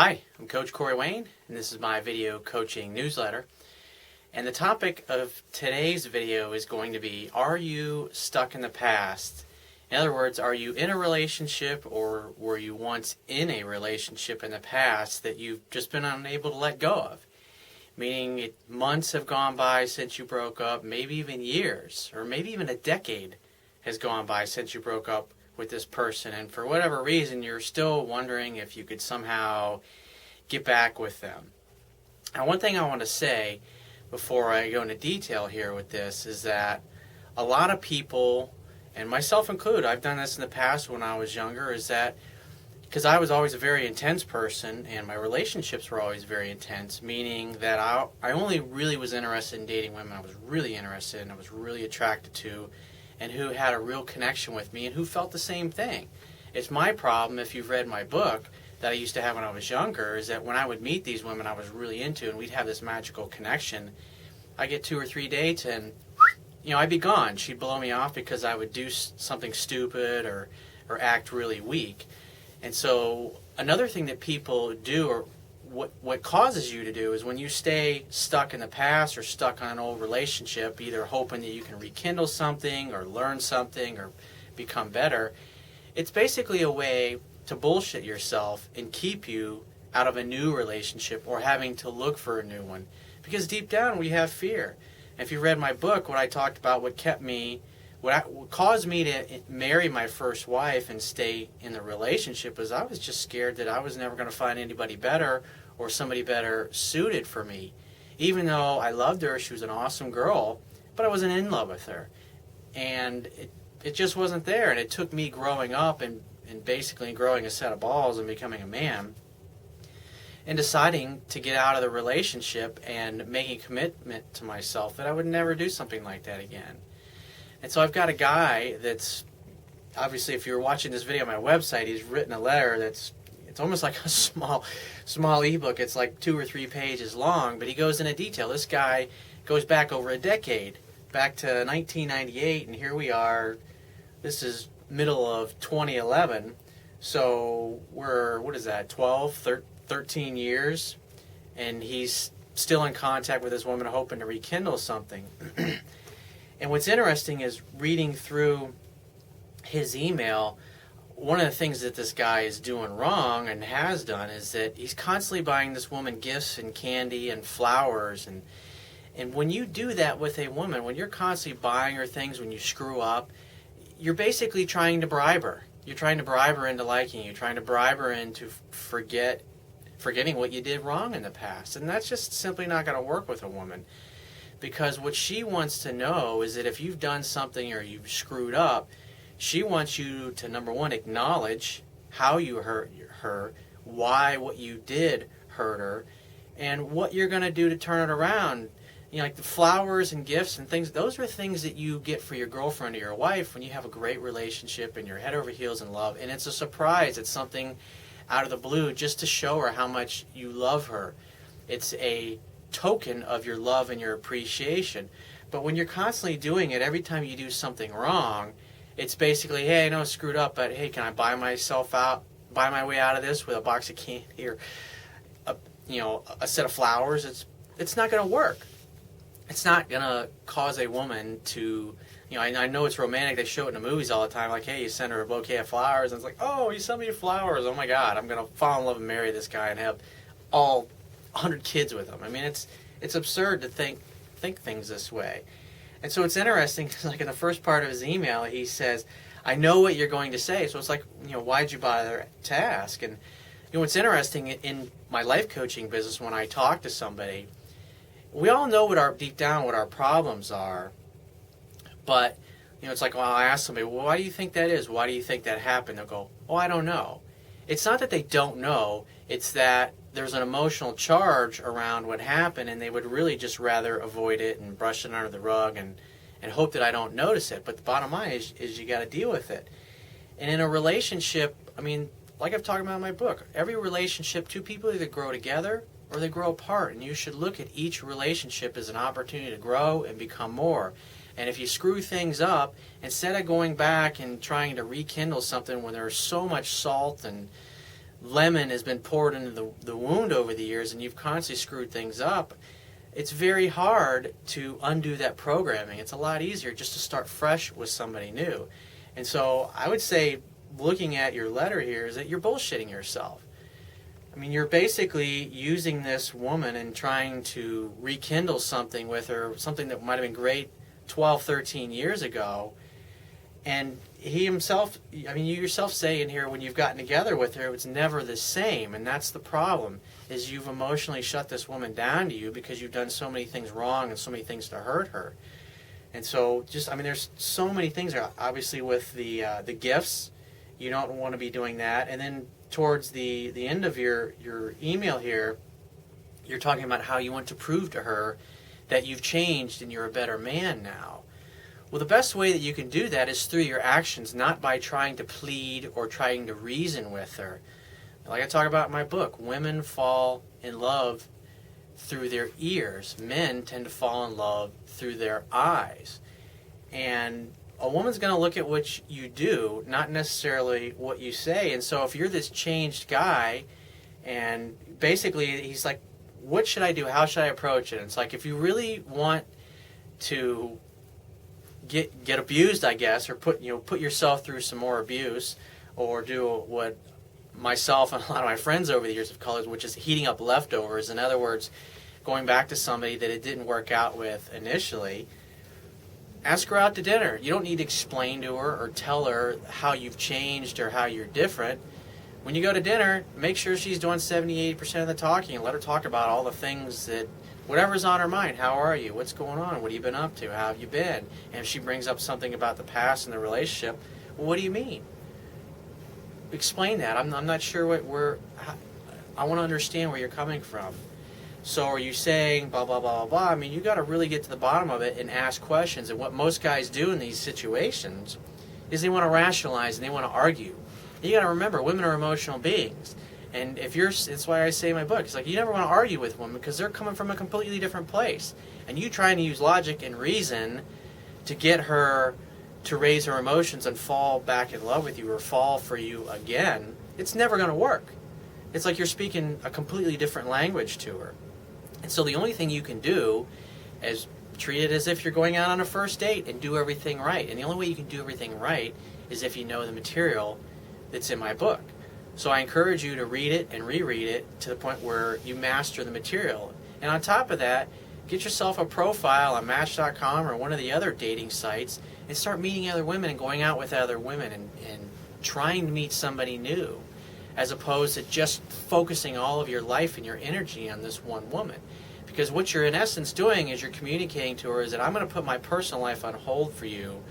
Hi, I'm Coach Corey Wayne, and this is my video coaching newsletter. And the topic of today's video is going to be, are you stuck in the past? In other words, are you in a relationship, or were you once in a relationship in the past that you've just been unable to let go of? Meaning months have gone by since you broke up, maybe even years, or maybe even a decade has gone by since you broke up with this person, and for whatever reason you're still wondering if you could somehow get back with them. Now, one thing I want to say before I go into detail here with this is that a lot of people, and myself included, I've done this in the past when I was younger, is that because I was always a very intense person and my relationships were always very intense, meaning that I only really was interested in dating women I was really interested in, I was really attracted to, and who had a real connection with me and who felt the same thing. It's my problem, if you've read my book, that I used to have when I was younger, is that when I would meet these women I was really into and we'd have this magical connection, I'd get 2 or 3 dates and I'd be gone. She'd blow me off because I would do something stupid or act really weak. And so another thing that people do, or what causes you to do, is when you stay stuck in the past or stuck on an old relationship, either hoping that you can rekindle something or learn something or become better, it's basically a way to bullshit yourself and keep you out of a new relationship or having to look for a new one. Because deep down we have fear. And if you read my book, what I talked about, what caused me to marry my first wife and stay in the relationship, was I was just scared that I was never going to find anybody better or somebody better suited for me. Even though I loved her, she was an awesome girl, but I wasn't in love with her. And it just wasn't there. And it took me growing up and basically growing a set of balls and becoming a man and deciding to get out of the relationship and making a commitment to myself that I would never do something like that again. And so I've got a guy that's, obviously if you're watching this video on my website, he's written a letter it's almost like a small ebook. It's like 2 or 3 pages long, but he goes into detail. This guy goes back over a decade, back to 1998, and here we are. This is middle of 2011, so we're, 13 years, and he's still in contact with this woman, hoping to rekindle something. And what's interesting is reading through his email, one of the things that this guy is doing wrong and has done is that he's constantly buying this woman gifts and candy and flowers. And when you do that with a woman, when you're constantly buying her things, when you screw up, you're basically trying to bribe her. You're trying to bribe her into liking you. You're trying to bribe her into forgetting what you did wrong in the past. And that's just simply not going to work with a woman. Because what she wants to know is that if you've done something or you've screwed up, she wants you to, number one, acknowledge how you hurt her, why what you did hurt her, and what you're going to do to turn it around. Like the flowers and gifts and things, those are things that you get for your girlfriend or your wife when you have a great relationship and you're head over heels in love. And it's a surprise. It's something out of the blue just to show her how much you love her. It's a token of your love and your appreciation. But when you're constantly doing it, every time you do something wrong, it's basically, hey, I know I screwed up, but hey, can I buy my way out of this with a box of candy or a set of flowers? It's not going to work. It's not going to cause a woman to, I know it's romantic, they show it in the movies all the time, like, hey, you send her a bouquet of flowers, and it's like, oh, you sent me flowers, oh my God, I'm going to fall in love and marry this guy and have all 100 kids with him. I mean, it's absurd to think things this way. And so it's interesting, like in the first part of his email, he says, I know what you're going to say. So it's like, why'd you bother to ask? And what's interesting in my life coaching business, when I talk to somebody, we all know deep down what our problems are. But, it's like, well, I ask somebody, well, why do you think that is? Why do you think that happened? They'll go, oh, I don't know. It's not that they don't know. It's that there's an emotional charge around what happened, and they would really just rather avoid it and brush it under the rug and hope that I don't notice it. But the bottom line is you got to deal with it. And in a relationship, I mean, like I've talked about in my book, every relationship, 2 people either grow together or they grow apart. And you should look at each relationship as an opportunity to grow and become more. And if you screw things up, instead of going back and trying to rekindle something when there's so much salt and lemon has been poured into the wound over the years and you've constantly screwed things up, it's very hard to undo that programming. It's a lot easier just to start fresh with somebody new. And so I would say, looking at your letter here, is that you're bullshitting yourself. I mean, you're basically using this woman and trying to rekindle something with her, something that might have been great 12, 13 years ago. And he himself, I mean, you yourself say in here, when you've gotten together with her, it's never the same. And that's the problem, is you've emotionally shut this woman down to you because you've done so many things wrong and so many things to hurt her. And so just, I mean, there's so many things there. Obviously with the gifts, you don't want to be doing that. And then towards the end of your email here, you're talking about how you want to prove to her that you've changed and you're a better man now. Well, the best way that you can do that is through your actions, not by trying to plead or trying to reason with her. Like I talk about in my book, women fall in love through their ears. Men tend to fall in love through their eyes. And a woman's going to look at what you do, not necessarily what you say. And so if you're this changed guy, and basically he's like, what should I do? How should I approach it? And it's like, if you really want to get abused, I guess, or put yourself through some more abuse, or do what myself and a lot of my friends over the years have called it, which is heating up leftovers. In other words, going back to somebody that it didn't work out with initially. Ask her out to dinner. You don't need to explain to her or tell her how you've changed or how you're different. When you go to dinner, make sure she's doing 70-80% of the talking, and let her talk about all the things that, whatever's on her mind. How are you? What's going on? What have you been up to? How have you been? And if she brings up something about the past and the relationship, well, what do you mean? Explain that. I'm not sure I want to understand where you're coming from. So are you saying blah, blah, blah, blah, blah? I mean, you got to really get to the bottom of it and ask questions. And what most guys do in these situations is they want to rationalize and they want to argue. And you got to remember, women are emotional beings. And it's why I say in my book, it's like you never want to argue with women because they're coming from a completely different place. And you trying to use logic and reason to get her to raise her emotions and fall back in love with you or fall for you again, it's never going to work. It's like you're speaking a completely different language to her. And so the only thing you can do is treat it as if you're going out on a first date and do everything right. And the only way you can do everything right is if you know the material that's in my book. So I encourage you to read it and reread it to the point where you master the material. And on top of that, get yourself a profile on Match.com or one of the other dating sites and start meeting other women and going out with other women and trying to meet somebody new, as opposed to just focusing all of your life and your energy on this one woman. Because what you're in essence doing is you're communicating to her is that I'm going to put my personal life on hold for you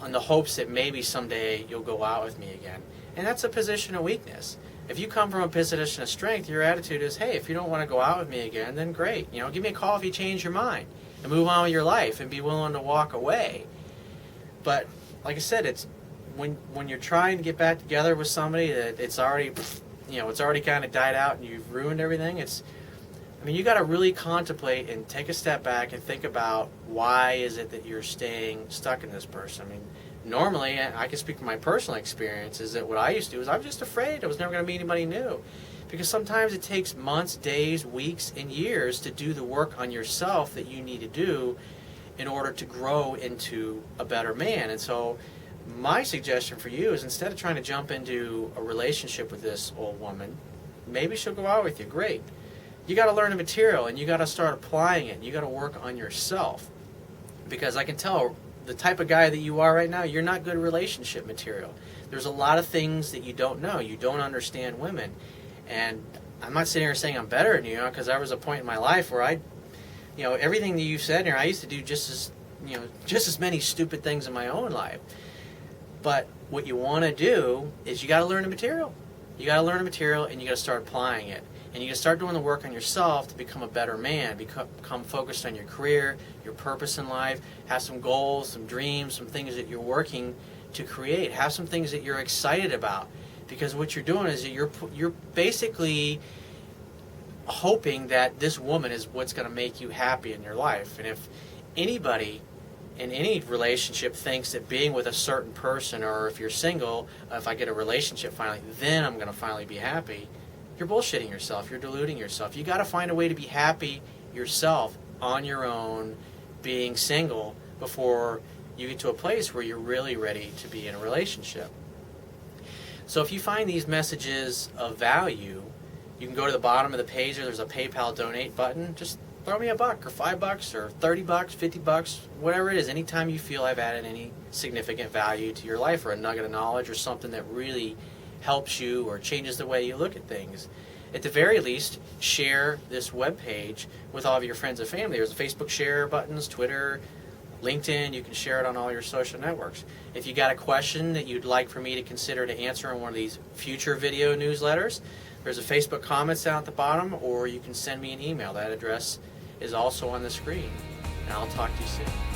in the hopes that maybe someday you'll go out with me again. And that's a position of weakness. If you come from a position of strength, your attitude is, hey, if you don't want to go out with me again, then great. Give me a call if you change your mind and move on with your life and be willing to walk away. But like I said, it's when you're trying to get back together with somebody that it's already kind of died out and you've ruined everything. You got to really contemplate and take a step back and think about why is it that you're staying stuck in this person. Normally, I can speak from my personal experience, is that what I used to do is I was just afraid I was never going to meet anybody new. Because sometimes it takes months, days, weeks, and years to do the work on yourself that you need to do in order to grow into a better man. And so my suggestion for you is, instead of trying to jump into a relationship with this old woman, maybe she'll go out with you. Great. You got to learn the material and you got to start applying it. You got to work on yourself. Because I can tell the type of guy that you are right now, you're not good relationship material. There's a lot of things that you don't know. You don't understand women. And I'm not sitting here saying I'm better than you, because there was a point in my life where everything that you said here, I used to do just as many stupid things in my own life. But what you want to do is you got to learn the material. You got to learn the material and you got to start applying it. And you got to start doing the work on yourself to become a better man, become focused on your career, your purpose in life, have some goals, some dreams, some things that you're working to create. Have some things that you're excited about. Because what you're doing is that you're basically hoping that this woman is what's going to make you happy in your life. And if anybody in any relationship thinks that being with a certain person, or if you're single, if I get a relationship finally, then I'm going to finally be happy, you're bullshitting yourself. You're deluding yourself. You got to find a way to be happy yourself on your own, being single, before you get to a place where you're really ready to be in a relationship. So if you find these messages of value, you can go to the bottom of the page, or there's a PayPal donate button. Just throw me $1 or $5 or $30, $50, whatever it is. Anytime you feel I've added any significant value to your life, or a nugget of knowledge, or something that really helps you or changes the way you look at things. At the very least, share this webpage with all of your friends and family. There's Facebook share buttons, Twitter, LinkedIn. You can share it on all your social networks. If you got a question that you'd like for me to consider to answer in one of these future video newsletters, there's a Facebook comments down at the bottom, or you can send me an email. That address is also on the screen. And I'll talk to you soon.